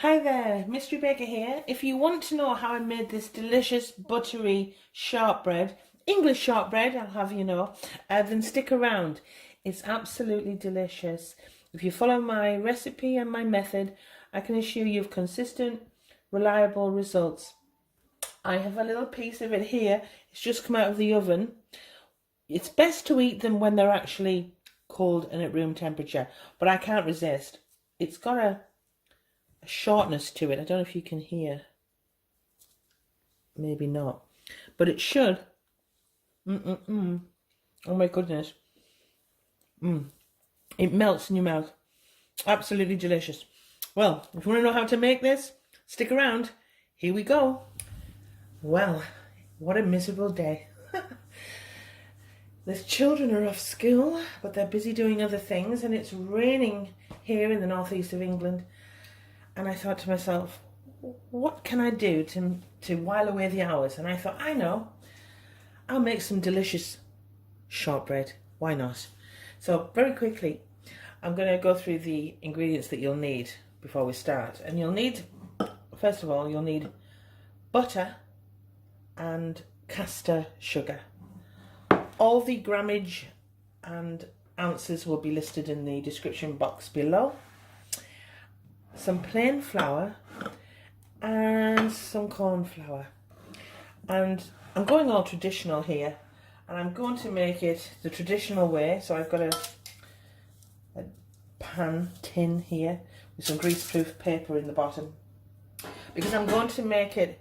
Hi there, Mystery Baker here. If you want to know how I made this delicious buttery shortbread, English shortbread, I'll have you know, then stick around. It's absolutely delicious. If you follow my recipe and my method, I can assure you of consistent, reliable results. I have a little piece of it here. It's just come out of the oven. It's best to eat them when they're actually cold and at room temperature, but I can't resist. It's got a shortness to it. I don't know if you can hear. Maybe not. But it should. Oh my goodness. It melts in your mouth. Absolutely delicious. Well, if you want to know how to make this, stick around. Here we go. Well, what a miserable day. The children are off school, but they're busy doing other things, and it's raining here in the northeast of England. And I thought to myself, what can I do to while away the hours? And I thought, I know, I'll make some delicious shortbread. Why not? So very quickly, I'm going to go through the ingredients that you'll need before we start. And you'll need, first of all, you'll need butter and caster sugar. All the grammage and ounces will be listed in the description box below. Some plain flour and some cornflour, and I'm going all traditional here, and I'm going to make it the traditional way. So I've got a pan tin here with some greaseproof paper in the bottom, because I'm going to make it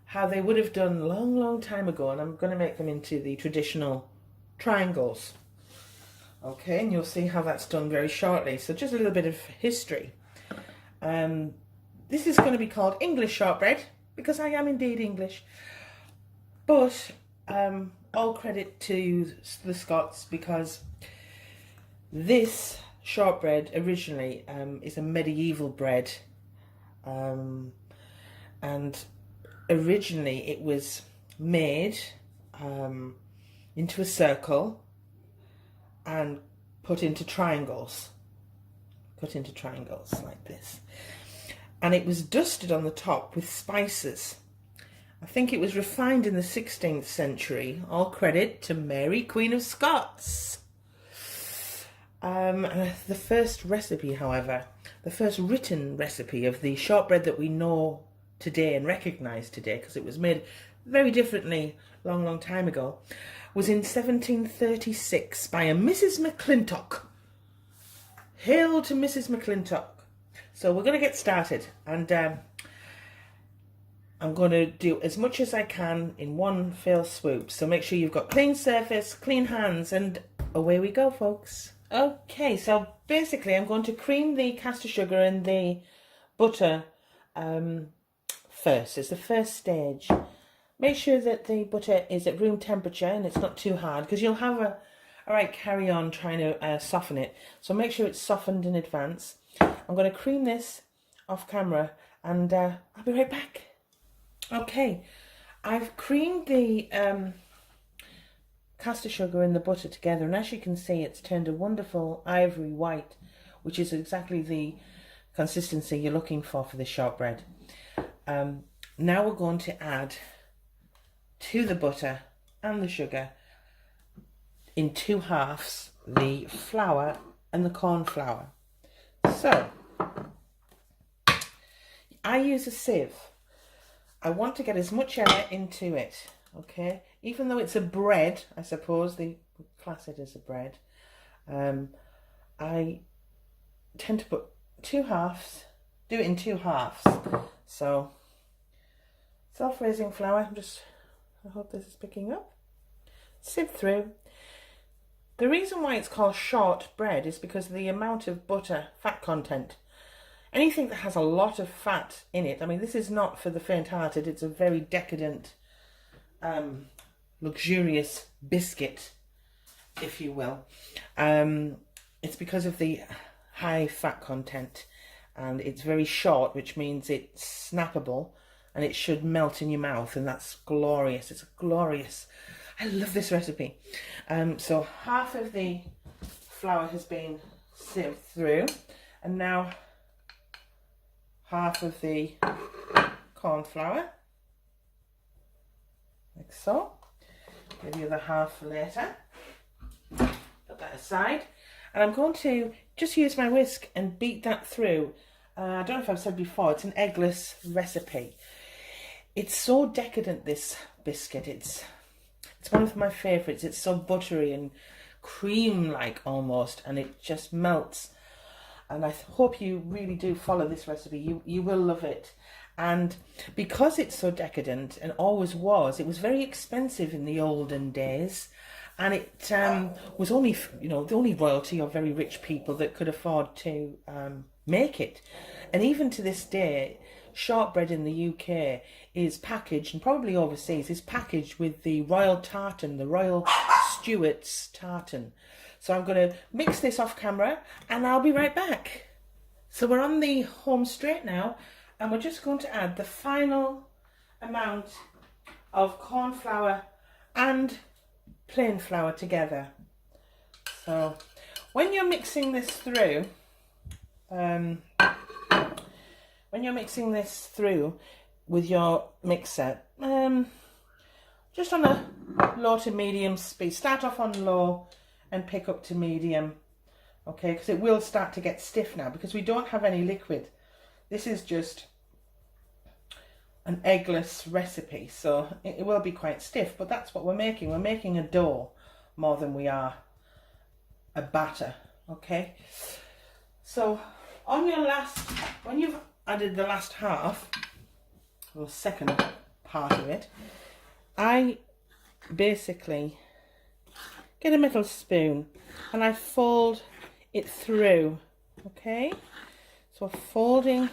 how they would have done long time ago, and I'm going to make them into the traditional triangles. Okay, and you'll see how that's done very shortly. So just a little bit of history. This is going to be called English shortbread because I am indeed English, but all credit to the Scots, because this shortbread originally is a medieval bread, and originally it was made into a circle and put into triangles. Like this, and it was dusted on the top with spices. I think it was refined in the 16th century. All credit to Mary, Queen of Scots. And the first recipe, however, the first written recipe of the shortbread that we know today and recognise today, because it was made very differently long time ago, was in 1736 by a Mrs. McClintock. Hail to Mrs. McClintock. So we're going to get started, and I'm going to do as much as I can in one fell swoop. So make sure you've got clean surface, clean hands, and away we go, folks. Okay, so basically I'm going to cream the caster sugar and the butter first. It's the first stage. Make sure that the butter is at room temperature and it's not too hard, because you'll have a right carry on trying to soften it. So make sure it's softened in advance. I'm going to cream this off camera, and I'll be right back. Okay, I've creamed the caster sugar and the butter together, and as you can see, it's turned a wonderful ivory white, which is exactly the consistency you're looking for the shortbread. Now we're going to add to the butter and the sugar, in two halves, the flour and the cornflour. So I use a sieve. I want to get as much air into it, okay? Even though it's a bread, I suppose they class it as a bread. I tend to put two halves, do it in two halves. So self-raising flour, I hope this is picking up. Sieve through. The reason why it's called shortbread is because of the amount of butter, fat content. Anything that has a lot of fat in it, I mean, this is not for the faint-hearted, it's a very decadent, luxurious biscuit, if you will. It's because of the high fat content, and it's very short, which means it's snappable, and it should melt in your mouth, and that's glorious. It's glorious. I love this recipe. So half of the flour has been sieved through, and now half of the corn flour, like so. Do the other half later. Put that aside. And I'm going to just use my whisk and beat that through. I don't know if I've said before, it's an eggless recipe. It's so decadent, this biscuit. It's one of my favourites. It's so buttery and cream-like almost, and it just melts. And I hope you really do follow this recipe. You will love it. And because it's so decadent, and always was, it was very expensive in the olden days. And it was only, you know, the only royalty or very rich people that could afford to make it. And even to this day, shortbread in the UK is packaged, and probably overseas, is packaged with the royal tartan, the Royal Stuart's tartan. So I'm going to mix this off camera and I'll be right back. So we're on the home straight now, and we're just going to add the final amount of corn flour and plain flour together. So when you're mixing this through, with your mixer, just on a low to medium speed. Start off on low and pick up to medium, okay, because it will start to get stiff now because we don't have any liquid. This is just an eggless recipe, so it will be quite stiff, but that's what we're making. We're making a dough more than we are a batter, okay? So on your last, when you've added the last half, or second part of it, I basically get a metal spoon and I fold it through, okay? So folding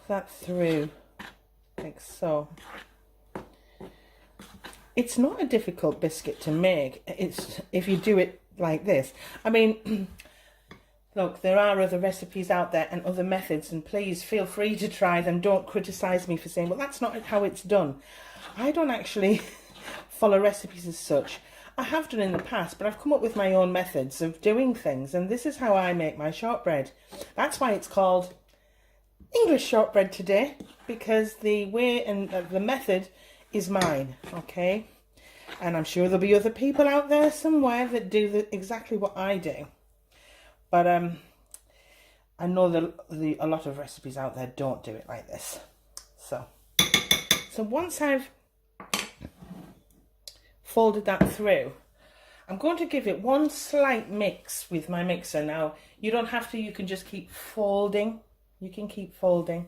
that through like so. It's not a difficult biscuit to make. It's if you do it like this. I mean, look, there are other recipes out there and other methods, and please feel free to try them. Don't criticize me for saying, well, that's not how it's done. I don't actually follow recipes as such. I have done in the past, but I've come up with my own methods of doing things, and this is how I make my shortbread. That's why it's called English shortbread today, because the way and the method is mine, okay? And I'm sure there'll be other people out there somewhere that do exactly what I do. But I know that a lot of recipes out there don't do it like this. So once I've folded that through, I'm going to give it one slight mix with my mixer. Now, you don't have to, you can just keep folding. You can keep folding.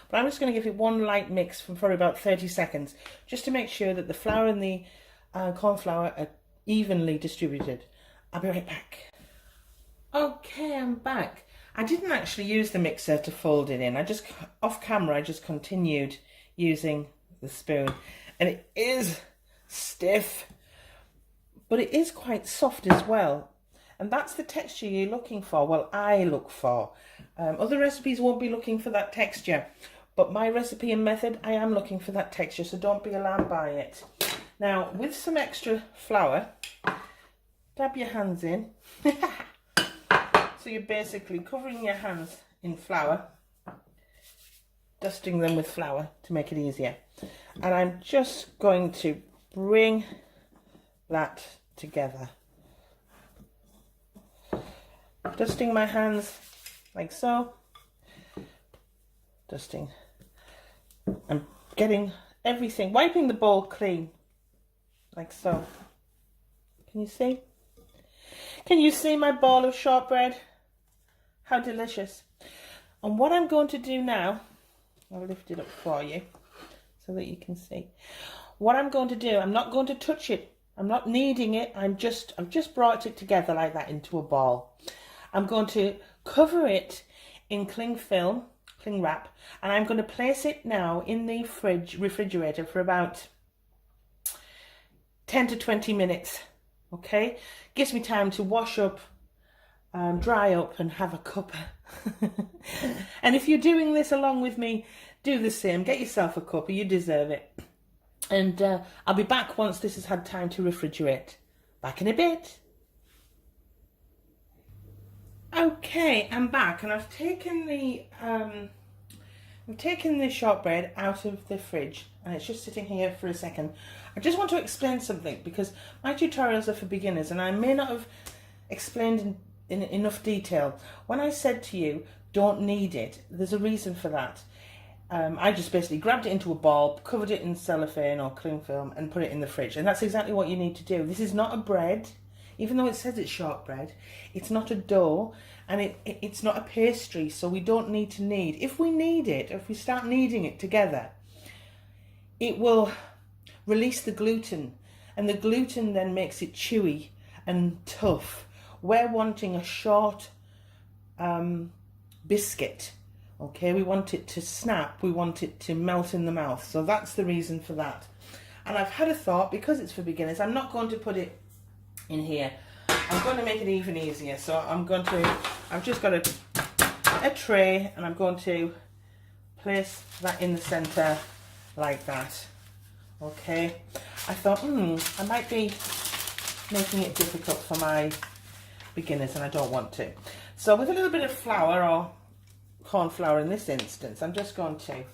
But I'm just going to give it one light mix for about 30 seconds, just to make sure that the flour and the corn flour are evenly distributed. I'll be right back. Okay, I'm back. I didn't actually use the mixer to fold it in. Off camera, I just continued using the spoon. And it is stiff, but it is quite soft as well. And that's the texture you're looking for. Well, I look for. Other recipes won't be looking for that texture. But my recipe and method, I am looking for that texture. So don't be alarmed by it. Now, with some extra flour, dab your hands in. So you're basically covering your hands in flour, dusting them with flour to make it easier. And I'm just going to bring that together. Dusting my hands like so. Dusting. I'm getting everything, wiping the bowl clean like so. Can you see? Can you see my ball of shortbread? How delicious. And what I'm going to do now, I'll lift it up for you so that you can see. What I'm going to do, I'm not going to touch it. I'm not kneading it. I've just brought it together like that into a ball. I'm going to cover it in cling wrap, and I'm going to place it now in the refrigerator for about 10 to 20 minutes. Okay, gives me time to wash up, dry up, and have a cuppa. And if you're doing this along with me, do the same. Get yourself a cuppa. You deserve it. And I'll be back once this has had time to refrigerate. Back in a bit. Okay, I'm back, and I've taken the I'm taking the shortbread out of the fridge and it's just sitting here for a second. I just want to explain something because my tutorials are for beginners and I may not have explained in enough detail. When I said to you, don't knead it, there's a reason for that. I just basically grabbed it into a ball, covered it in cellophane or cling film and put it in the fridge. And that's exactly what you need to do. This is not a bread, even though it says it's shortbread. It's not a dough and it's not a pastry, so we don't need to knead. If we knead it, or if we start kneading it together, it will release the gluten and the gluten then makes it chewy and tough. We're wanting a short biscuit. Okay, we want it to snap, we want it to melt in the mouth. So that's the reason for that. And I've had a thought, because it's for beginners, I'm not going to put it in here. I'm going to make it even easier. So I've just got a tray and I'm going to place that in the center like that. Okay, I thought, I might be making it difficult for my beginners and I don't want to. So with a little bit of flour, or cornflour in this instance, I'm just going to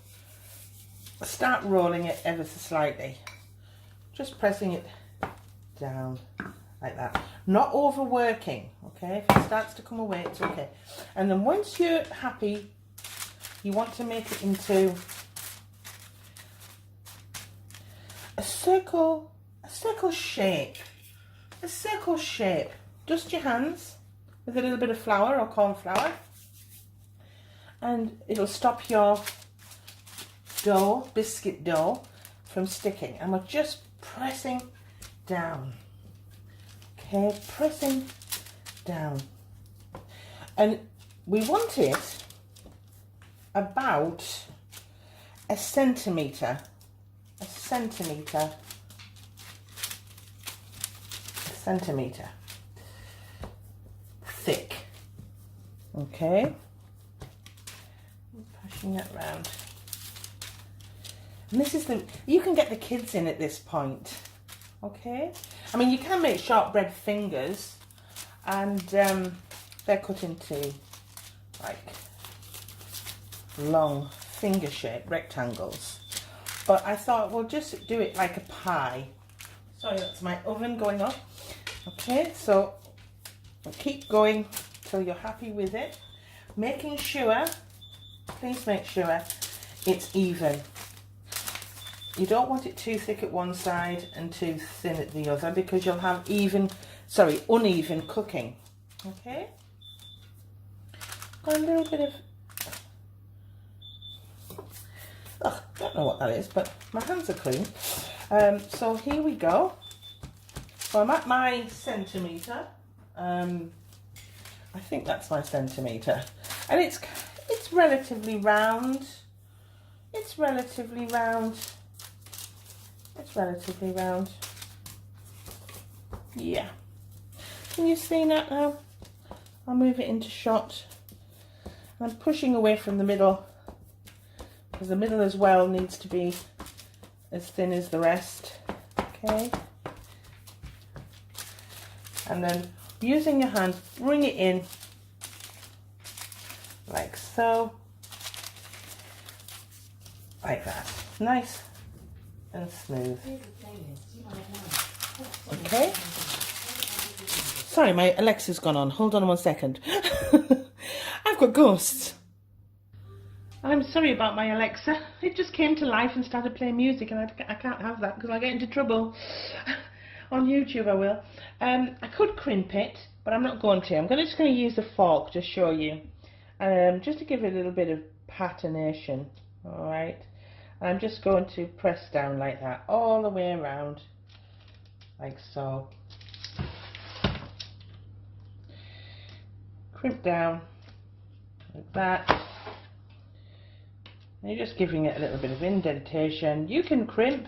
start rolling it ever so slightly, just pressing it down like that, not overworking. Okay, if it starts to come away, it's okay. And then once you're happy, you want to make it into a circle shape. Dust your hands with a little bit of flour or cornflour and it'll stop your dough, biscuit dough, from sticking. And we're just pressing down. Okay, pressing down. And we want it about a centimetre thick. Okay, pushing it round. And this is you can get the kids in at this point. Okay, I mean, you can make shortbread fingers and they're cut into like long finger shaped rectangles, but I thought we'll just do it like a pie. Sorry, that's my oven going off. Okay, so we'll keep going till you're happy with it, making sure, please make sure it's even. You don't want it too thick at one side and too thin at the other, because you'll have uneven cooking. Okay, got a little bit of, don't know what that is, but my hands are clean. So here we go. So I'm at my centimetre. I think that's my centimetre, and it's relatively round. It's relatively round. Yeah. Can you see that now? I'll move it into shot. I'm pushing away from the middle, because the middle as well needs to be as thin as the rest. Okay. And then using your hand, bring it in like so, like that, nice and smooth. Okay, sorry, my Alexa's gone on, hold on 1 second. I've got ghosts. I'm sorry about my Alexa, it just came to life and started playing music, and I can't have that because I'll get into trouble. On YouTube I will. I could crimp it, but I'm not going to. I'm just going to use a fork to show you, just to give it a little bit of patination. Alright, I'm just going to press down like that all the way around, like so. Crimp down like that. And you're just giving it a little bit of indentation. You can crimp.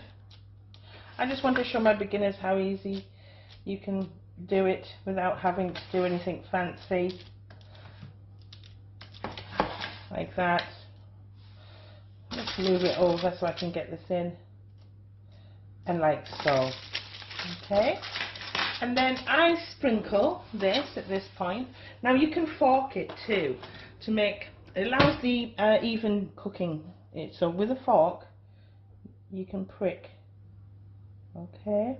I just want to show my beginners how easy you can do it without having to do anything fancy. Like that. Let's move it over so I can get this in. And like so. Okay. And then I sprinkle this at this point. Now you can fork it too to make it allows the even cooking. So with a fork, you can prick, okay,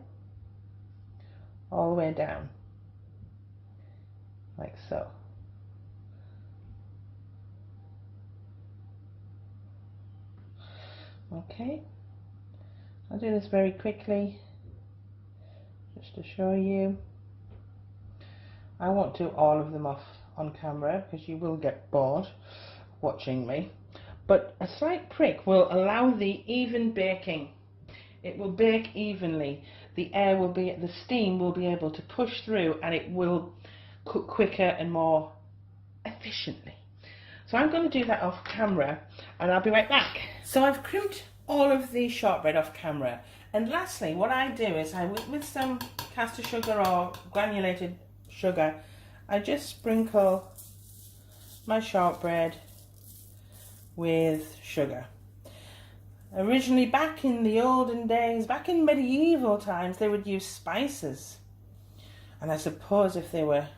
all the way down, like so. Okay, I'll do this very quickly, just to show you. I won't do all of them off on camera because you will get bored watching me, but a slight prick will allow the even baking. It will bake evenly. The steam will be able to push through, and it will cook quicker and more efficiently. So I'm going to do that off camera, and I'll be right back. So I've crimped all of the shortbread off camera, and lastly what I do is with some caster sugar or granulated sugar, I just sprinkle my shortbread with sugar. Originally, back in the olden days, back in medieval times, they would use spices, and I suppose if they were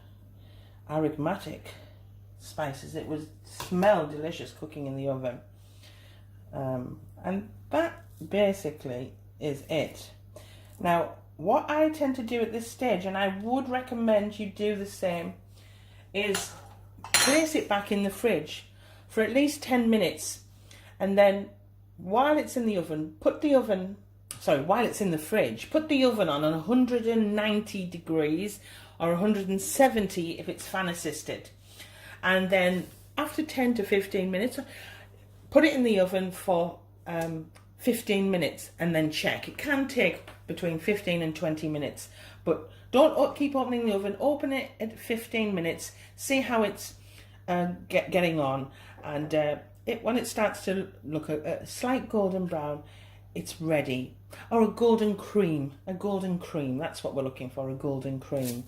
aromatic spices, it would smell delicious cooking in the oven. And that basically is it. Now, what I tend to do at this stage, and I would recommend you do the same, is place it back in the fridge for at least 10 minutes, and then while it's in the oven, while it's in the fridge, put the oven on 190 degrees or 170 if it's fan assisted, and then after 10 to 15 minutes, put it in the oven for 15 minutes and then check. It can take between 15 and 20 minutes, but don't keep opening the oven. Open it at 15 minutes, see how it's getting on, and when it starts to look a slight golden brown, it's ready. Or a golden cream, that's what we're looking for, a golden cream.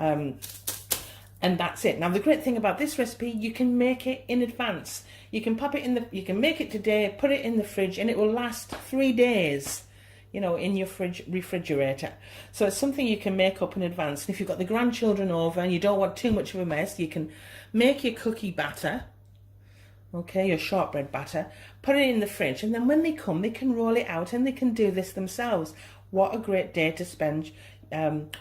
And that's it. Now the great thing about this recipe, you can make it in advance. You can you can make it today, put it in the fridge, and it will last 3 days, you know, in your refrigerator. So it's something you can make up in advance. And if you've got the grandchildren over and you don't want too much of a mess, you can make your cookie batter, okay, your shortbread batter, put it in the fridge, and then when they come, they can roll it out and they can do this themselves. What a great day to spend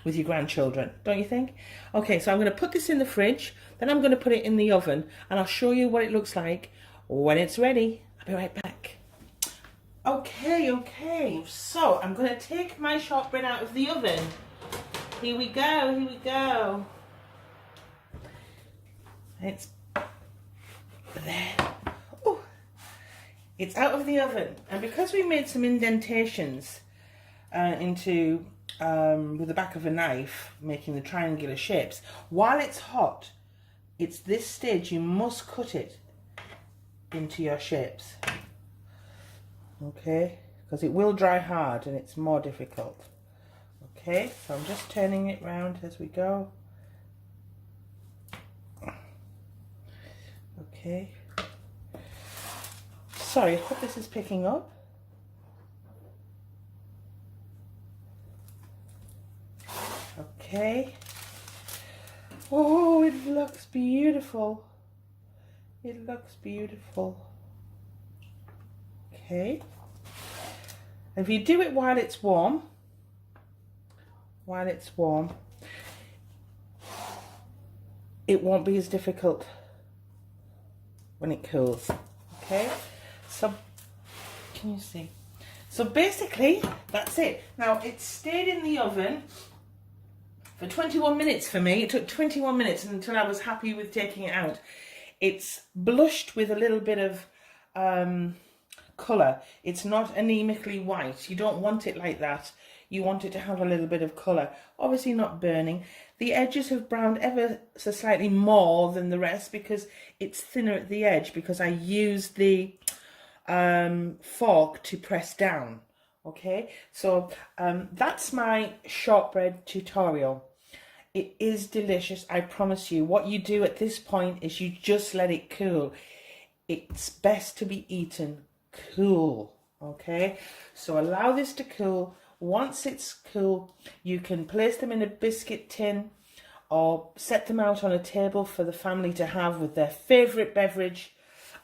with your grandchildren, don't you think? Okay, so I'm going to put this in the fridge, then I'm going to put it in the oven, and I'll show you what it looks like when it's ready. I'll be right back. Okay, so I'm going to take my shortbread out of the oven. Here we go. It's there. Oh, it's out of the oven, and because we made some indentations with the back of a knife, making the triangular shapes, while it's hot, it's this stage you must cut it into your shapes, okay, because it will dry hard and it's more difficult. Okay, so I'm just turning it round as we go. Okay, sorry, I hope this is picking up. Okay. Oh, it looks beautiful. It looks beautiful. Okay. If you do it while it's warm, it won't be as difficult when it cools. Okay. So, can you see? So basically, that's it. Now, it stayed in the oven for 21 minutes for me. It took 21 minutes until I was happy with taking it out. It's blushed with a little bit of colour. It's not anemically white. You don't want it like that. You want it to have a little bit of colour. Obviously not burning. The edges have browned ever so slightly more than the rest because it's thinner at the edge, because I used the fork to press down. Okay, so that's my shortbread tutorial. It is delicious, I promise you. What you do at this point is you just let it cool. It's best to be eaten cool, okay? So allow this to cool. Once it's cool, you can place them in a biscuit tin or set them out on a table for the family to have with their favourite beverage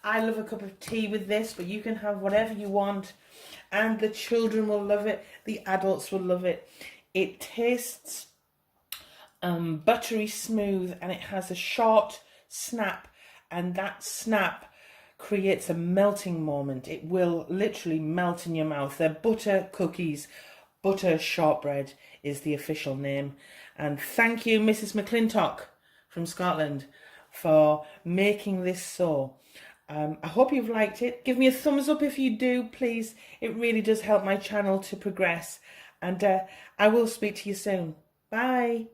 I love a cup of tea with this, but you can have whatever you want. And the children will love it. The adults will love it. It tastes buttery smooth, and it has a short snap, and that snap creates a melting moment. It will literally melt in your mouth. They're butter cookies. Butter shortbread is the official name. And thank you, Mrs. McClintock from Scotland, for making this so. I hope you've liked it. Give me a thumbs up if you do, please. It really does help my channel to progress. And I will speak to you soon. Bye.